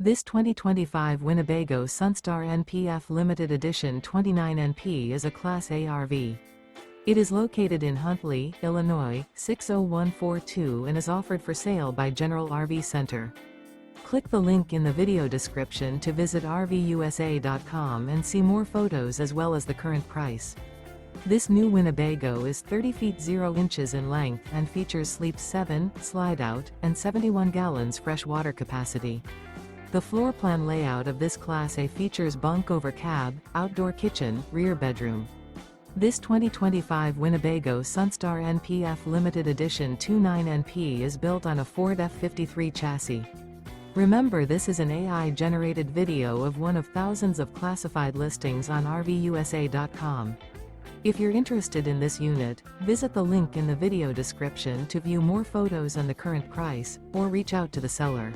This 2025 Winnebago Sunstar NPF Limited Edition 29NP is a Class A RV. It is located in Huntley, Illinois, 60142 and is offered for sale by General RV Center. Click the link in the video description to visit RVUSA.com and see more photos as well as the current price. This new Winnebago is 30 feet 0 inches in length and features sleep 7, slide-out, and 71 gallons fresh water capacity. The floor plan layout of this Class A features bunk over cab, outdoor kitchen, rear bedroom. This 2025 Winnebago Sunstar NPF Limited Edition 29NP is built on a Ford F53 chassis. Remember, this is an AI-generated video of one of thousands of classified listings on RVUSA.com. If you're interested in this unit, visit the link in the video description to view more photos and the current price, or reach out to the seller.